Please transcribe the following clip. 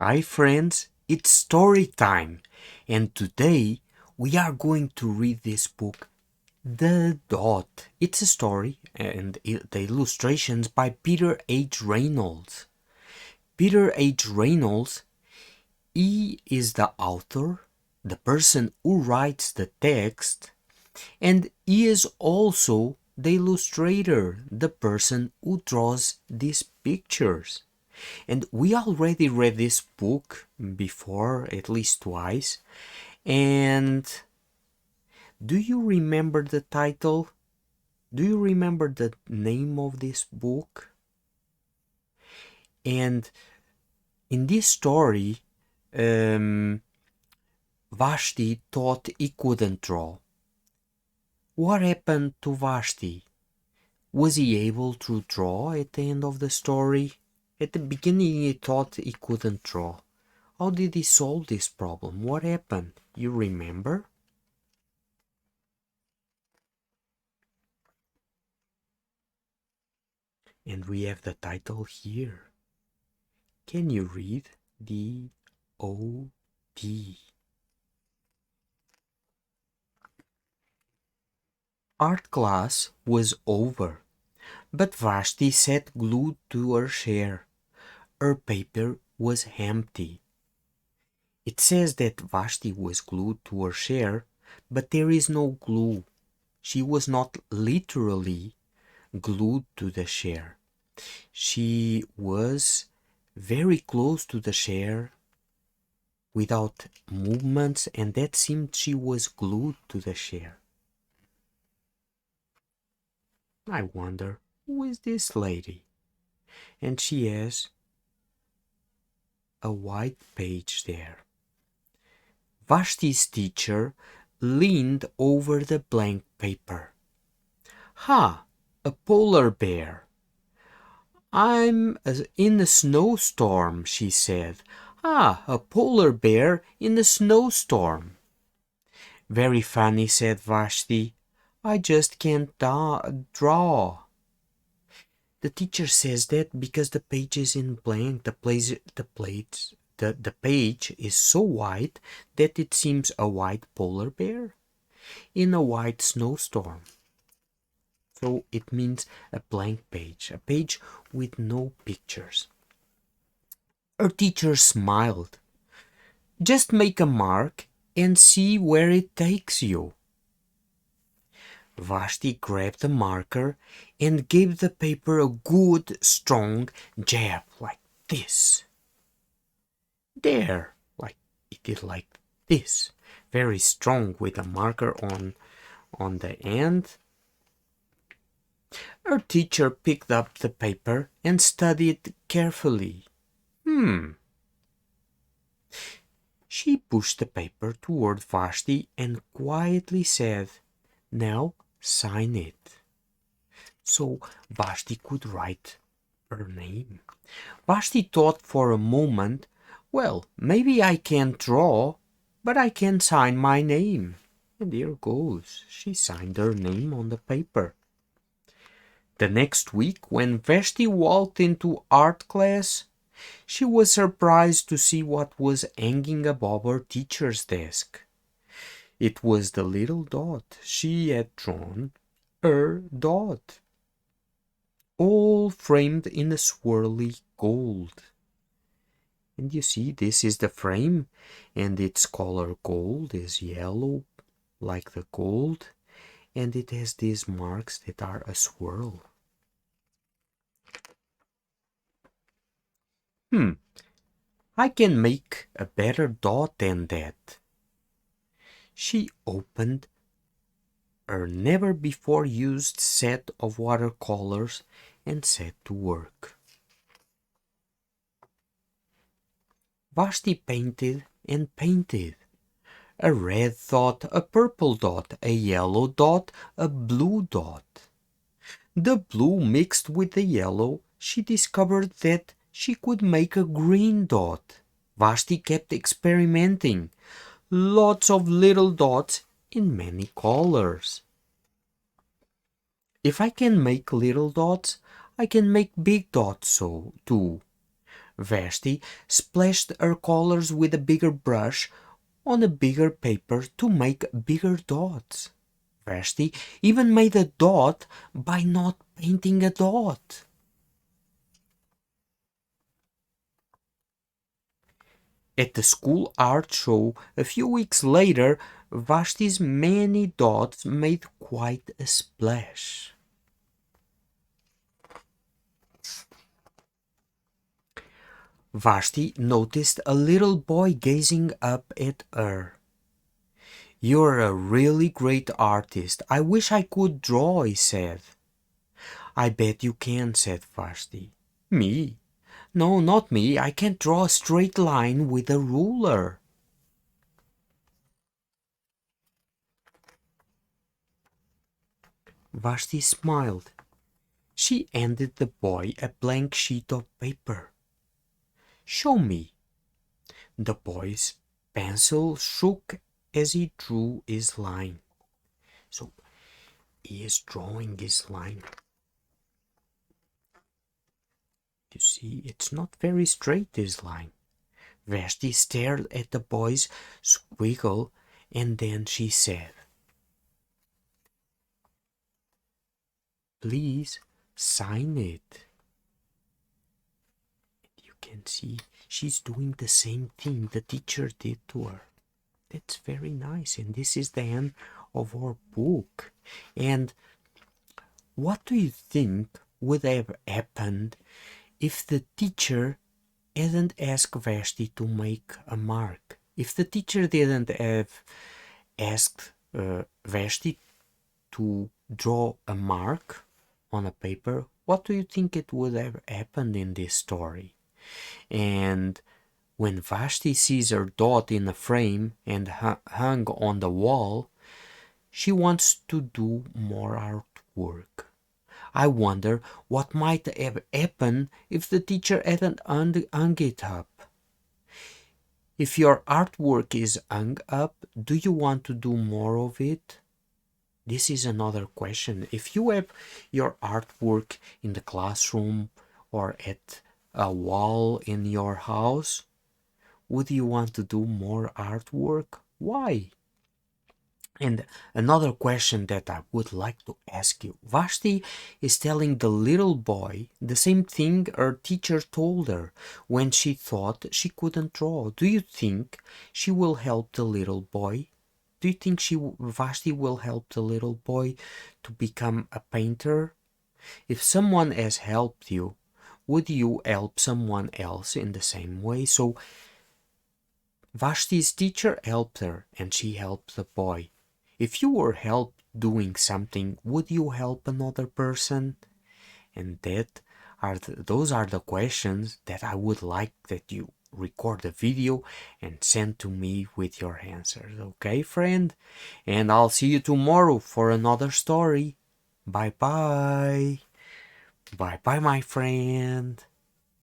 Hi friends, it's story time, and today we are going to read this book, The Dot. It's a story, and the illustrations by Peter H. Reynolds. Peter H. Reynolds, he is the author, the person who writes the text, and he is also the illustrator, the person who draws these pictures. And we already read this book before, at least twice. And do you remember the title? Do you remember the name of this book? And in this story, Vashti thought he couldn't draw. What happened to Vashti? Was he able to draw at the end of the story? At the beginning, he thought he couldn't draw. How did he solve this problem? What happened? You remember? And we have the title here. Can you read? D-O-T. Art class was over, but Vashti sat glued to her chair. Her paper was empty. It says that Vashti was glued to her chair, but there is no glue. She was not literally glued to the chair. She was very close to the chair without movements, and that seemed she was glued to the chair. I wonder, who is this lady? And she has a white page there. Vashti's teacher leaned over the blank paper. Ha! A polar bear. I'm in a snowstorm, she said. Ah, a polar bear in a snowstorm. Very funny, said Vashti. I just can't draw. The teacher says that because the page is in blank, the page is so white that it seems a white polar bear in a white snowstorm. So it means a blank page, a page with no pictures. Her teacher smiled. Just make a mark and see where it takes you. Vashti grabbed the marker and gave the paper a good, strong jab, like this. There, like it did like this. Very strong with a marker on the end. Her teacher picked up the paper and studied carefully. She pushed the paper toward Vashti and quietly said, Now sign it. So Vashti could write her name. Vashti thought for a moment, well, maybe I can't draw, but I can sign my name. And here goes. She signed her name on the paper. The next week, when Vashti walked into art class, she was surprised to see what was hanging above her teacher's desk. It was the little dot she had drawn, her dot, all framed in a swirly gold. And you see, this is the frame, and its color gold is yellow, like the gold, and it has these marks that are a swirl. I can make a better dot than that. She opened her never-before-used set of watercolors and set to work. Vashti painted and painted. A red dot, a purple dot, a yellow dot, a blue dot. The blue mixed with the yellow, she discovered that she could make a green dot. Vashti kept experimenting. Lots of little dots in many colors. If I can make little dots, I can make big dots so too. Vashti splashed her colors with a bigger brush on a bigger paper to make bigger dots. Vashti even made a dot by not painting a dot. At the school art show a few weeks later, Vashti's many dots made quite a splash. Vashti noticed a little boy gazing up at her. "You're a really great artist. I wish I could draw," he said. "I bet you can," said Vashti. "Me? No, not me. I can't draw a straight line with a ruler." Vashti smiled. She handed the boy a blank sheet of paper. "Show me." The boy's pencil shook as he drew his line. So he is drawing his line. You see, it's not very straight, his line. Vashti stared at the boy's squiggle, and then she said, "Please sign it." You can see she's doing the same thing the teacher did to her. That's very nice. And this is the end of our book. And what do you think would have happened if the teacher hadn't asked Vashti to make a mark? If the teacher didn't have asked Vashti to draw a mark on a paper, what do you think it would have happened in this story? And when Vashti sees her dot in a frame and hung on the wall, she wants to do more artwork. I wonder what might have happened if the teacher hadn't hung it up. If your artwork is hung up, do you want to do more of it? This is another question. If you have your artwork in the classroom or at a wall in your house, would you want to do more artwork? Why? And another question that I would like to ask you. Vashti is telling the little boy the same thing her teacher told her when she thought she couldn't draw. Do you think she will help the little boy? Do you think Vashti will help the little boy to become a painter? If someone has helped you, would you help someone else in the same way? So Vashti's teacher helped her and she helped the boy. If you were helped doing something, would you help another person? And those are the questions that I would like that you record a video and send to me with your answers. Okay, friend? And I'll see you tomorrow for another story. Bye bye. Bye bye, my friend.